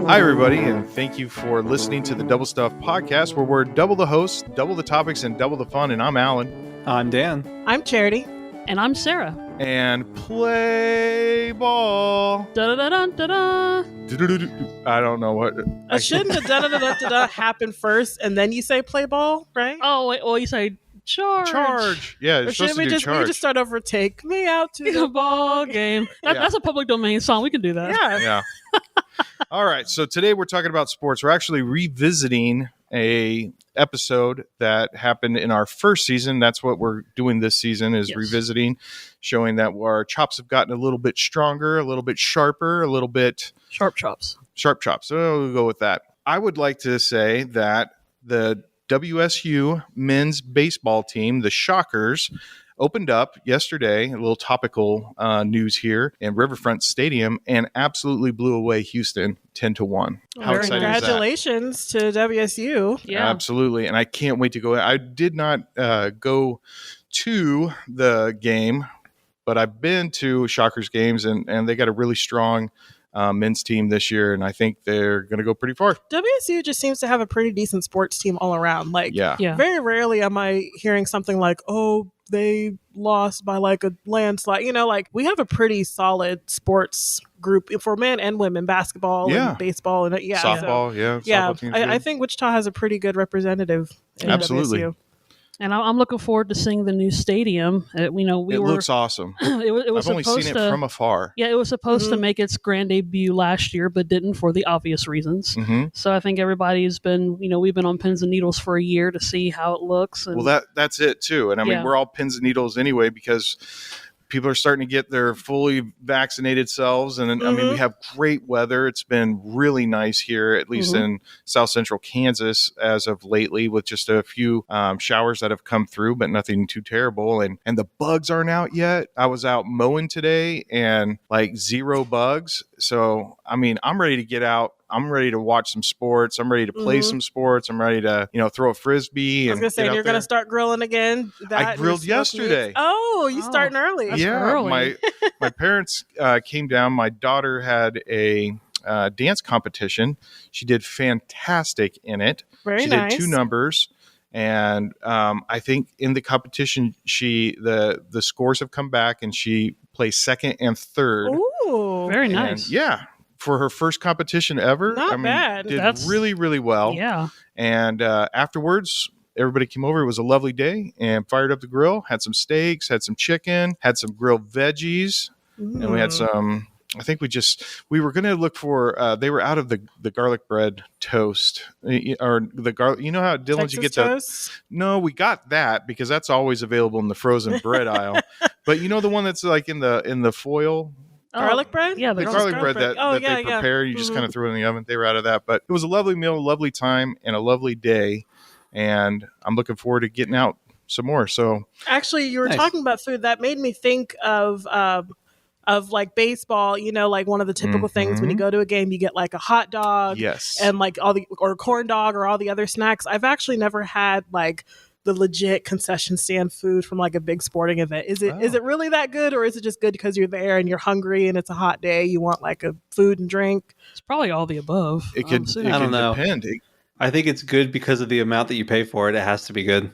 Hi, everybody, and thank you for listening to the Double Stuff podcast, where we're double the hosts, double the topics, and double the fun. And I'm Alan. I'm Dan. I'm Charity. And I'm Sarah. And play ball. Da-da-da-da-da-da. I don't know what. Shouldn't the da-da-da-da-da happen first, and then you say play ball, right? Oh, wait, well, you say charge. Charge. Yeah, you're Or supposed should to we do just, we charge. just start over? Take me out to The ball game. Yeah. That's a public domain song. We can do that. Yeah. Yeah. All right. So today we're talking about sports. We're actually revisiting a episode that happened in our first season. That's what we're doing this season is Yes. revisiting, showing that our chops have gotten a little bit stronger, a little bit sharper, a little bit Sharp chops. sharp chops. So we'll go with that. I would like to say that the WSU men's baseball team, the Shockers, opened up yesterday, a little topical news here in Riverfront Stadium, and absolutely blew away Houston 10-1. How Very exciting is that? Congratulations to WSU. Yeah. Absolutely. And I can't wait to go. I did not go to the game, but I've been to Shockers games, and they got a really strong men's team this year, and I think they're going to go pretty far. WSU just seems to have a pretty decent sports team all around. Like, Yeah. Yeah. very rarely am I hearing something like, oh, they lost by like a landslide. You know, like we have a pretty solid sports group for men and women, basketball Yeah. and baseball and yeah. Softball, So, yeah. Softball team's I good. think Wichita has a pretty good representative in Absolutely. WSU. And I'm looking forward to seeing the new stadium. We it looks awesome. it was I've only supposed seen it to, from afar. Yeah, it was supposed to Mhm. make its grand debut last year, but didn't for the obvious reasons. hmm So I think everybody's been, we've been on pins and needles for a year to see how it looks. And Well, that's it too. And I mean, Yeah. we're all pins and needles anyway because people are starting to get their fully vaccinated selves. And I mean, we have great weather. It's been really nice here, at least in South Central Kansas as of lately, with just a few showers that have come through, but nothing too terrible. And the bugs aren't out yet. I was out mowing today and like zero bugs. So, I mean, I'm ready to get out. I'm ready to watch some sports. I'm ready to play some sports. I'm ready to, throw a frisbee. I was And gonna say get out you're gonna there. start grilling again. I grilled yesterday. Oh, you Oh. starting early? That's Yeah, early. my parents came down. My daughter had a dance competition. She did fantastic in it. Very she nice. did 2 numbers, and I think in the competition, the scores have come back, and she placed second and third. Ooh, very And nice. yeah, for her first competition ever, Not bad. Did That's- really, really well. Yeah. And afterwards, everybody came over. It was a lovely day and fired up the grill, had some steaks, had some chicken, had some grilled veggies, and we had some. I think we were going to look for. They were out of the garlic bread toast or the garlic. You know how at Dylan's you get Texas toast? No, we got that because that's always available in the frozen bread aisle. But you know the one that's like in the foil. Garlic bread? Yeah, The the garlic bread that they prepare, you just kind of throw it in the oven. They were out of that, but it was a lovely meal, a lovely time, and a lovely day. And I'm looking forward to getting out some more. So Actually, you were Nice. talking about food. That made me think of like baseball. You know, like one of the typical things when you go to a game, you get like a hot dog, yes, and like or corn dog or all the other snacks. I've actually never had like the legit concession stand food from like a big sporting event. Is it really that good, or is it just good because you're there and you're hungry and it's a hot day? You want like a food and drink. It's probably all the above. it could assuming. I don't know. depend. I think it's good because of the amount that you pay for it. It has to be good.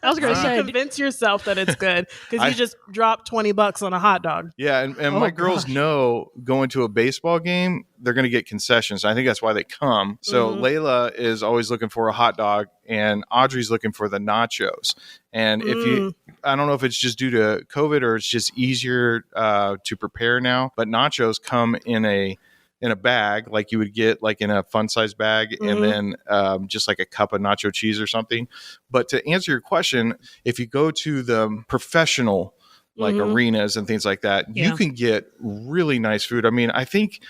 I was going to say, Convince yourself that it's good because I- you just dropped $20 on a hot dog. Yeah, and Oh, my girls gosh. know going to a baseball game, they're going to get concessions. I think that's why they come. So Layla is always looking for a hot dog, and Audrey's looking for the nachos. And I don't know if it's just due to COVID or it's just easier to prepare now, but nachos come in a bag like you would get like in a fun size bag and then just like a cup of nacho cheese or something. But to answer your question, if you go to the professional like arenas and things like that, Yeah. you can get really nice food. I mean, I think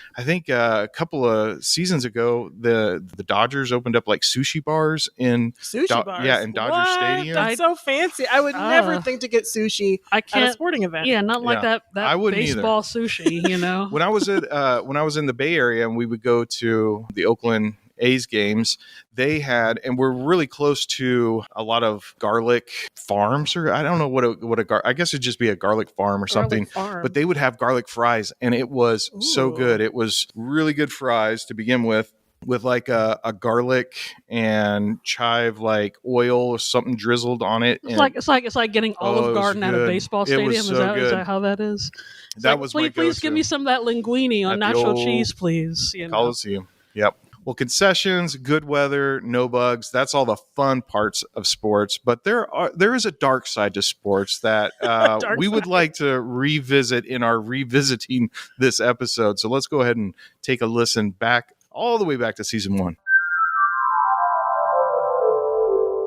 a couple of seasons ago, the Dodgers opened up like sushi bars in Sushi bars. yeah, in Dodger What? Stadium. That's so fancy. I would never think to get sushi I at a can't. sporting event. Yeah, not like Yeah. that I wouldn't either. baseball sushi. You know. When I was in the Bay Area and we would go to the Oakland A's games, they had, and we're really close to a lot of garlic farms, or I don't know I guess it'd just be a garlic farm or something. Farm. But they would have garlic fries, and it was so Ooh. good. It was really good fries to begin with like a garlic and chive like oil or something drizzled on it. It's like getting Olive it was Garden at a good. baseball It was stadium. so Is that good. how that is? It's That like, was my please give go-to. me some of that linguine on At the nacho old cheese, please. You know. Coliseum. Yep. Well, concessions, good weather, no bugs. That's all the fun parts of sports. But there is a dark side to sports that we would like to revisit in our revisiting this episode. So let's go ahead and take a listen back all the way back to season 1.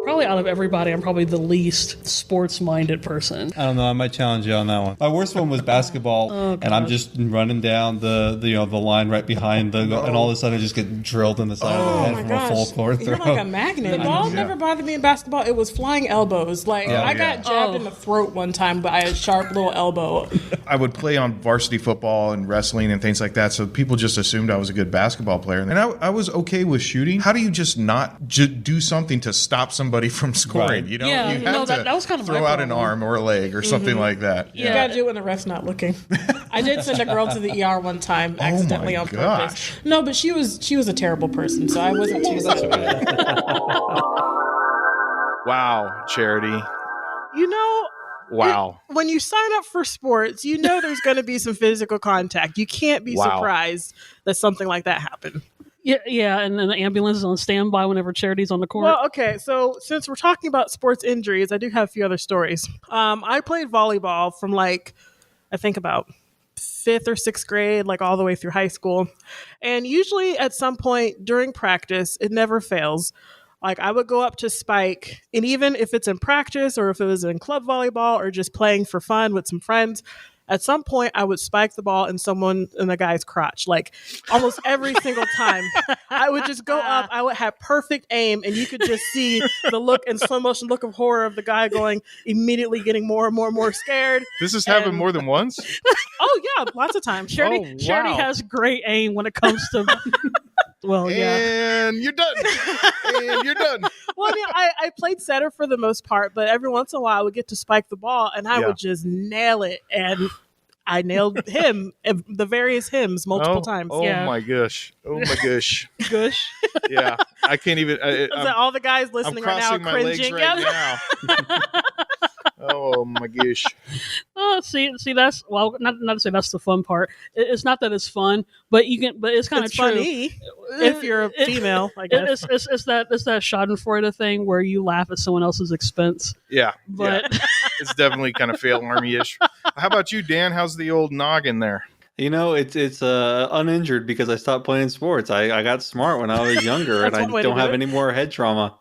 Probably out of everybody, I'm probably the least sports-minded person. I don't know. I might challenge you on that one. My worst one was basketball, and I'm just running down the line right behind and all of a sudden I just get drilled in the side of the head from a full court You're throw. like a magnet. The ball never bothered me in basketball. It was flying elbows. Like I got jabbed in the throat one time by a sharp little elbow. I would play on varsity football and wrestling and things like that, so people just assumed I was a good basketball player. And I was okay with shooting. How do you just not do something to stop somebody from scoring? Right. You know, Yeah, you you have know, to that was kind of my throw out an problem. arm or a leg or something like that. You gotta do it when the ref's not looking. I did send a girl to the ER one time accidentally on purpose. gosh. No, but she was a terrible person, so I wasn't too sad. Wow, Charity. You know, Wow. when you sign up for sports, you know there's going to be some physical contact. You can't be surprised that something like that happened. Yeah, and then the ambulance is on standby whenever Charity's on the court. Well, okay, so since we're talking about sports injuries, I do have a few other stories. I played volleyball from I think about 5th or 6th grade, like all the way through high school. And usually at some point during practice, it never fails. Like I would go up to spike, and even if it's in practice or if it was in club volleyball or just playing for fun with some friends, at some point I would spike the ball in a guy's crotch. Like almost every single time, I would just go up. I would have perfect aim, and you could just see the look in slow motion look of horror of the guy immediately getting more and more scared. This has happened more than once? Oh yeah, lots of times. Charity has great aim when it comes to. Well, yeah. And you're done. And you're done. Well, I mean, I played setter for the most part, but every once in a while I would get to spike the ball, and I would just nail it. And I nailed him, the various hymns, multiple times. Oh my gosh. Oh my gosh. Gush. Yeah. I can't even. All the guys listening right now are crossing my legs cringing. right now. Oh my gosh. Oh, see, that's not to say that's the fun part. It's not that it's fun, but it's kind of It's true. funny if you're a female, I guess. It's that Schadenfreude thing where you laugh at someone else's expense. Yeah. But It's definitely kind of fail army-ish. How about you, Dan? How's the old noggin there? You know, it's uninjured because I stopped playing sports. I got smart when I was younger, and I one way to don't do have it. any more head trauma.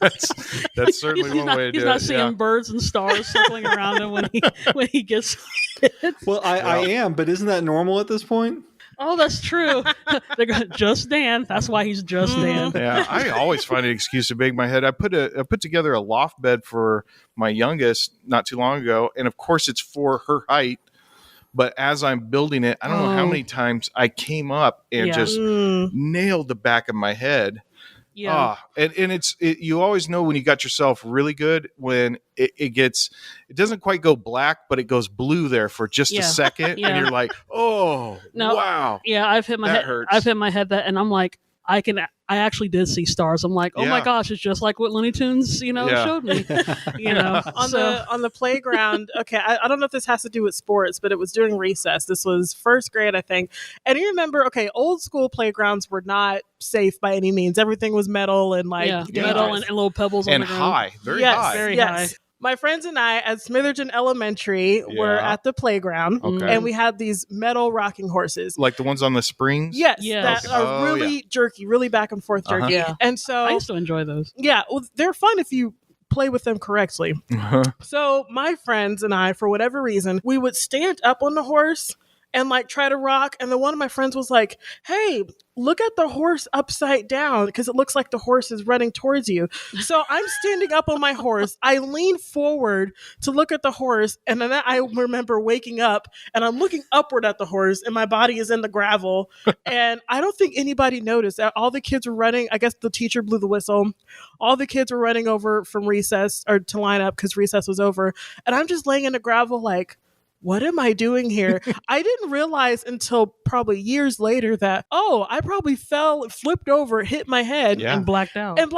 That's certainly he's one way to he's do not it. seeing Yeah. birds and stars circling around him when he gets hit. Well, I am, but isn't that normal at this point? Oh, that's true. They're going just Dan. That's why he's just Dan. Yeah, I always find an excuse to bang my head. I put together a loft bed for my youngest not too long ago, and of course it's for her height. But as I'm building it, I don't know how many times I came up and just nailed the back of my head. Yeah. And you always know when you got yourself really good when it doesn't quite go black, but it goes blue there for just a second, Yeah. and you're like, oh, No, wow. Yeah, I've hit my That head. hurts. I've hit my head that, and I'm like, I actually did see stars. I'm like, oh my Yeah. gosh, it's just like what Looney Tunes, Yeah. showed me. On the playground. Okay, I don't know if this has to do with sports, but it was during recess. This was 1st grade, I think. And you remember, okay, old school playgrounds were not safe by any means. Everything was metal and metal dangerous. and little pebbles on And the ground. high, very yes, high. Very yes. high. My friends and I at Smitherton Elementary were Yeah. at the playground, Okay. and we had these metal rocking horses. Like the ones on the springs? Yes, Yes. that are Oh, really jerky, really back and forth jerky. Yeah. And so I used to enjoy those. yeah, well, they're fun if you play with them correctly. So my friends and I, for whatever reason, we would stand up on the horse and like try to rock. And then one of my friends was like, hey, look at the horse upside down because it looks like the horse is running towards you. So I'm standing up on my horse. I lean forward to look at the horse. And then I remember waking up and I'm looking upward at the horse and my body is in the gravel. And I don't think anybody noticed that all the kids were running. I guess the teacher blew the whistle. All the kids were running over from recess or to line up because recess was over. And I'm just laying in the gravel like, what am I doing here? I didn't realize until probably years later that, I probably fell, flipped over, hit my head. Yeah. And blacked out. And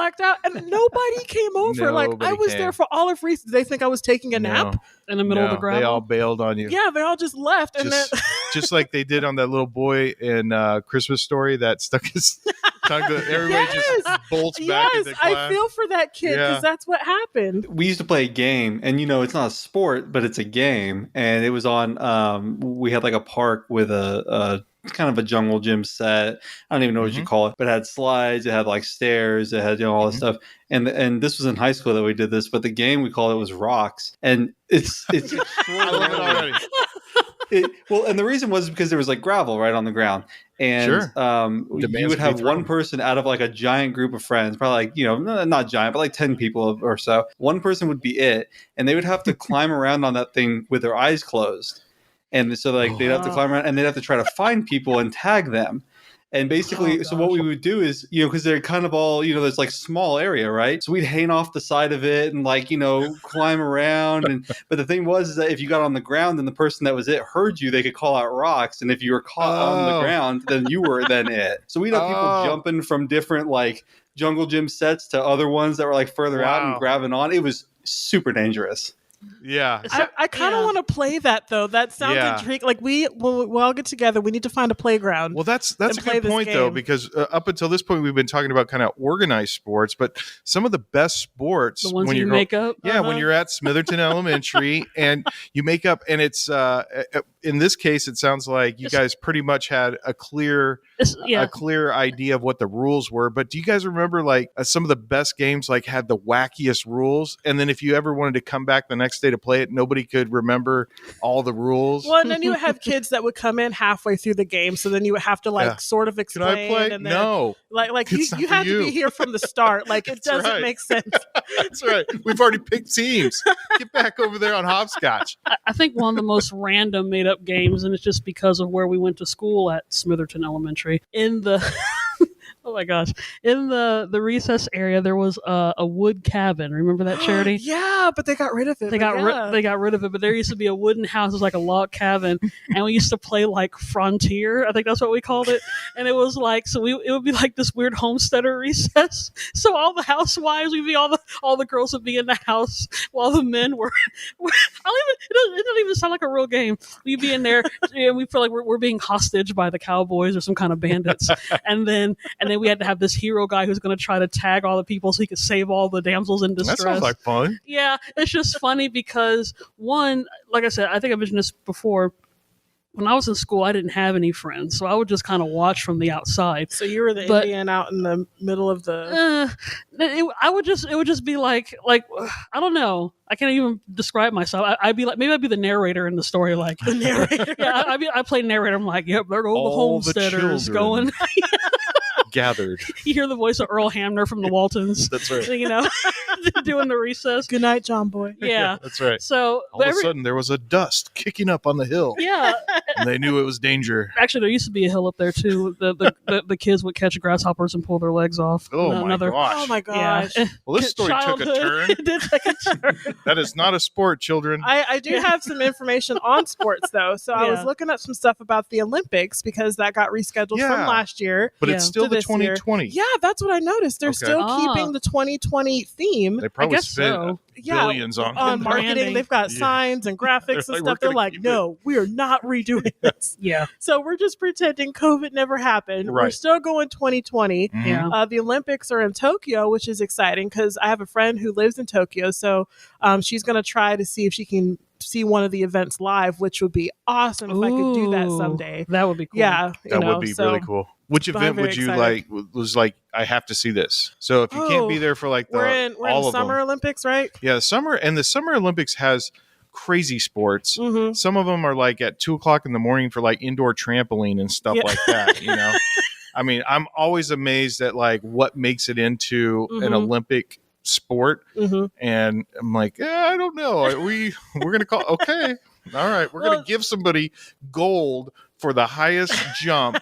nobody came over. Like I was there for all of recess. They think I was taking a nap. In the middle of the gravel. They all bailed on you. Yeah, they all just left. And then Just like they did on that little boy in Christmas Story that stuck his tongue to everybody just bolts back into class. I feel for that kid because that's what happened. We used to play a game, and it's not a sport, but it's a game, and it was on. We had like a park with a kind of a jungle gym set. I don't even know what you call it, but it had slides, it had like stairs, it had all this stuff. And this was in high school that we did this, but the game we called it was Rocks, and it's I love it already. And the reason was because there was like gravel right on the ground, and you would have one person out of like a giant group of friends, probably like not giant, but like 10 people or so. One person would be it, and they would have to climb around on that thing with their eyes closed, and so like they'd have to climb around, and they'd have to try to find people and tag them. And basically, so what we would do is, because they're kind of all, there's like small area, right? So we'd hang off the side of it and like, climb around. But the thing was is that if you got on the ground and the person that was it heard you, they could call out Rocks. And if you were caught on the ground, then you were then it. So we'd have people jumping from different like jungle gym sets to other ones that were like further out and grabbing on. It was super dangerous. Yeah. I kind of want to play that though. That sounds intriguing. Like when we all get together, we need to find a playground. Well, that's a good point though, because up until this point, we've been talking about kind of organized sports, but some of the best sports, the ones when you make up, when you're at Smitherton Elementary and you make up, and it's in this case, it sounds like you guys pretty much had a clear idea of what the rules were. But do you guys remember like some of the best games like had the wackiest rules, and then if you ever wanted to come back the next day to play it, nobody could remember all the rules? Well, and then you would have kids that would come in halfway through the game, so then you would have to like sort of explain. Can I play? And then, no. Like you had to be here from the start. Like it doesn't make sense. That's right. We've already picked teams. Get back over there on hopscotch. I think one of the most random made up games, and it's just because of where we went to school at Smitherton Elementary. In the oh my gosh, in the recess area, there was a wood cabin. Remember that, Charity? Yeah, but they got rid of it. They got rid of it, but there used to be a wooden house. It was like a log cabin, and we used to play like Frontier. I think that's what we called it. And it was like, it would be like this weird homesteader recess. So all the housewives, all the girls would be in the house while the men were. It doesn't even sound like a real game. We'd be in there, and we feel like we're being hostage by the cowboys or some kind of bandits, and then we had to have this hero guy who's going to try to tag all the people so he could save all the damsels in distress. That sounds like fun. Yeah, it's just funny because one, like I said, I think I mentioned this before. When I was in school, I didn't have any friends, so I would just kind of watch from the outside. So you were the Indian out in the middle of the. It would just be like I don't know. I can't even describe myself. I'd be like, maybe I'd be the narrator in the story, like the narrator. Yeah, I play narrator. I'm like, yep, there go the homesteaders going. Gathered. You hear the voice of Earl Hamner from the Waltons. That's right. Doing the recess. Good night, John Boy. Yeah, that's right. So all of a sudden there was a dust kicking up on the hill. Yeah, and they knew it was danger. Actually, there used to be a hill up there too. The kids would catch grasshoppers and pull their legs off. Oh my gosh! Yeah. Well, this story took a turn. It did take a turn. That is not a sport, children. I do have some information on sports though. So I was looking up some stuff about the Olympics because that got rescheduled from last year. But it's still the 2020. Yeah, that's what I noticed. They're still keeping the 2020 theme. They probably spent billions on marketing. Branding. They've got signs and graphics and stuff. They're like, no, we are not redoing this. Yeah. So we're just pretending COVID never happened. Right. We're still going 2020. Mm-hmm. Yeah. The Olympics are in Tokyo, which is exciting because I have a friend who lives in Tokyo. So she's going to try to see if she can see one of the events live, which would be awesome if I could do that someday. That would be cool. Yeah. That would be really cool. Which event would you like? Was like, I have to see this. So if you can't be there for like we're in Summer Olympics, right? Yeah, the Summer Olympics has crazy sports. Some of them are like at 2:00 in the morning for like indoor trampoline and stuff like that. You know, I mean, I'm always amazed at like what makes it into an Olympic sport, and I'm like, I don't know. We're gonna call okay. All right, we're gonna give somebody gold for the highest jump.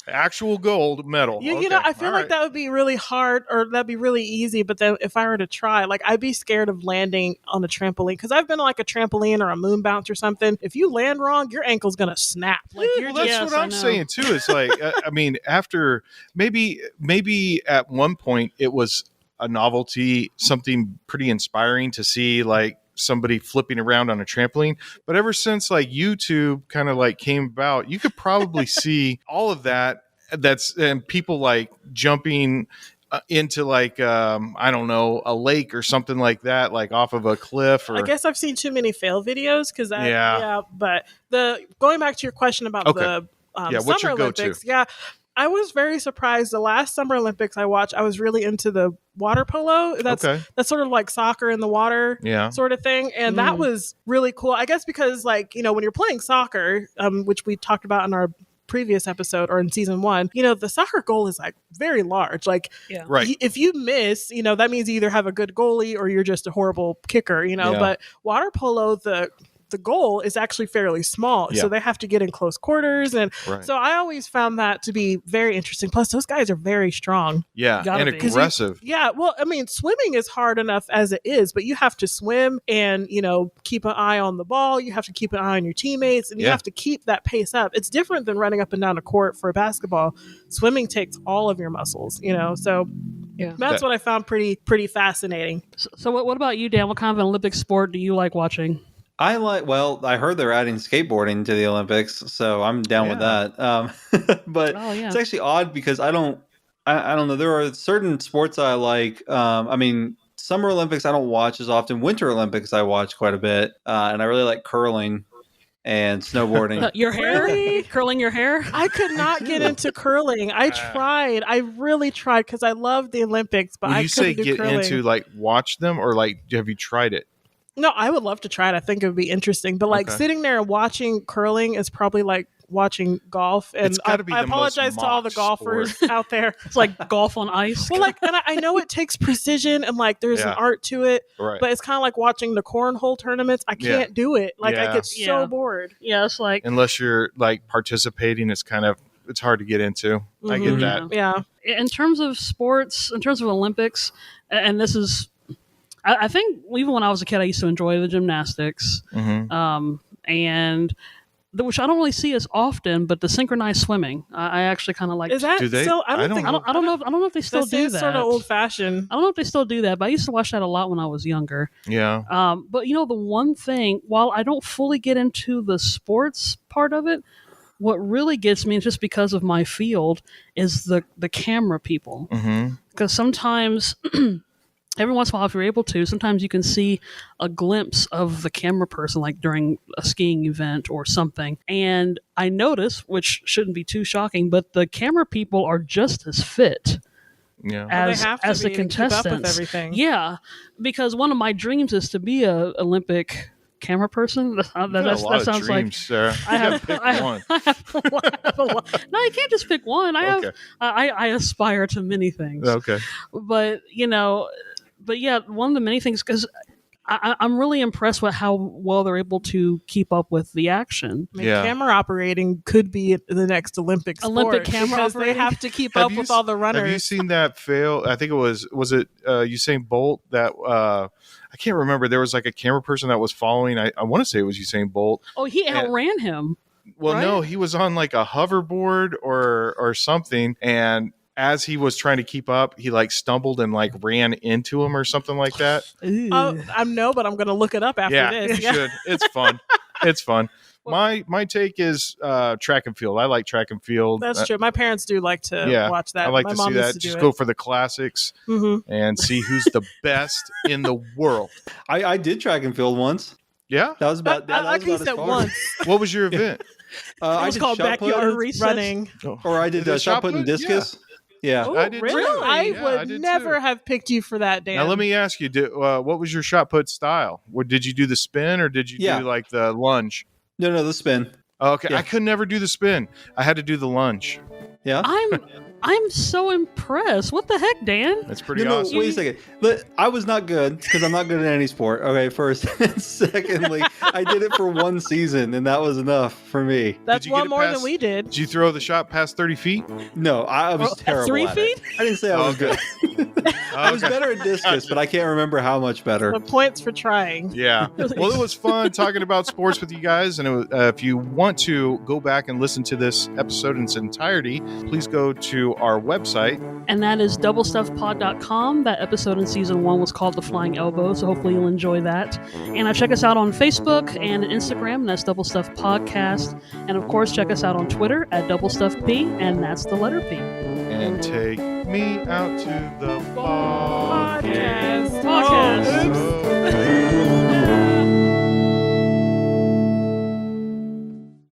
Actual gold medal. You know, I feel like that would be really hard, or that'd be really easy. But then if I were to try, like, I'd be scared of landing on a trampoline, because I've been on like a trampoline or a moon bounce or something. If you land wrong, your ankle's gonna snap. Like, that's what I'm saying too. It's like, I mean, after maybe at one point it was a novelty, something pretty inspiring to see, like somebody flipping around on a trampoline. But ever since like YouTube kind of like came about, you could probably see all of that. And people like jumping into like I don't know, a lake or something like that, like off of a cliff. Or I guess I've seen too many fail videos because But going back to your question about the Summer Olympics, I was very surprised. The last Summer Olympics I watched, I was really into the water polo. That's sort of like soccer in the water sort of thing. And that was really cool. I guess because, like, you know, when you're playing soccer, which we talked about in our previous episode or in season 1, you know, the soccer goal is like very large. Like, if you miss, you know, that means you either have a good goalie or you're just a horrible kicker, you know. But water polo, the goal is actually fairly small, so they have to get in close quarters, and so I always found that to be very interesting. Plus, those guys are very strong, and aggressive. Well, I mean, swimming is hard enough as it is, but you have to swim and, you know, keep an eye on the ball. You have to keep an eye on your teammates, and you have to keep that pace up. It's different than running up and down a court for basketball. Swimming takes all of your muscles, you know. So that's what I found pretty fascinating. So what about you, Dan? What kind of an Olympic sport do you like watching? I heard they're adding skateboarding to the Olympics, so I'm down with that. But it's actually odd because I don't know. There are certain sports I like. I mean, Summer Olympics I don't watch as often. Winter Olympics I watch quite a bit, and I really like curling and snowboarding. Your hair? Really? Curling your hair? I could not get into curling. I tried. I really tried because I love the Olympics, but I couldn't do curling. Into like watch them, or like have you tried it? No, I would love to try it. I think it would be interesting. But like sitting there and watching curling is probably like watching golf. And I apologize to all the golfers out there. It's like golf on ice. Well, like, and I know it takes precision and like there's an art to it. Right. But it's kind of like watching the cornhole tournaments. I can't do it. Like I get so bored. Yeah, it's like unless you're like participating, it's hard to get into. I get that. Yeah. In terms of sports, in terms of Olympics, and this is. I think even when I was a kid, I used to enjoy the gymnastics, and which I don't really see as often. But the synchronized swimming, I actually kind of like. Is that still? I don't know if they still do that. Sort of old fashioned. I don't know if they still do that, but I used to watch that a lot when I was younger. Yeah. But you know, the one thing, while I don't fully get into the sports part of it, what really gets me, just because of my field, is the camera people. Because sometimes. Every once in a while, if you're able to, sometimes you can see a glimpse of the camera person, like during a skiing event or something. And I notice, which shouldn't be too shocking, but the camera people are just as fit as the contestants. Keep up with everything. Yeah, because one of my dreams is to be a Olympic camera person. That sounds dreams, like Sarah. I have one. I have a lot. No, you can't just pick one. I aspire to many things. Okay, but you know. But yeah, one of the many things, because I'm really impressed with how well they're able to keep up with the action. Camera operating could be the next Olympic sport camera because they have to keep up with all the runners. Have you seen that fail? I think it was it Usain Bolt that I can't remember. There was like a camera person that was following. I want to say it was Usain Bolt. Oh, he outran him. Well, right? No, he was on like a hoverboard or something, and as he was trying to keep up, he like stumbled and like ran into him or something like that. But I'm going to look it up after this. You should. It's fun. It's fun. My take is track and field. I like track and field. That's true. My parents do like to watch that. I like My to mom see that. Just go for the classics and see who's the best in the world. I did track and field once. Yeah, that was about. I like he said once. What was your event? I was called backyard recess. Running. Or I did shot put and discus. Yeah. Ooh, I did really? too. I would never have picked you for that, Dan. Now let me ask you: what was your shot put style? Did you do the spin or did you do like the lunge? No, the spin. Okay, yeah. I could never do the spin. I had to do the lunge. Yeah, I'm so impressed. What the heck, Dan? That's pretty awesome. No, wait a second. I was not good because I'm not good at any sport. Okay, first. Secondly, I did it for one season, and that was enough for me. That's one more than we did. Did you throw the shot past 30 feet? No, I was terrible 3 at feet? it. I didn't say I was good. I was better at discus, but I can't remember how much better. The points for trying. Yeah. Well, it was fun talking about sports with you guys. And it was, if you want to go back and listen to this episode in its entirety, please go to our website. And that is doublestuffpod.com. That episode in season 1 was called The Flying Elbow, so hopefully you'll enjoy that. And check us out on Facebook and Instagram, and that's Double Stuff Podcast. And of course, check us out on Twitter at Double Stuff P, and that's the letter P. And take me out to the podcast. Podcast.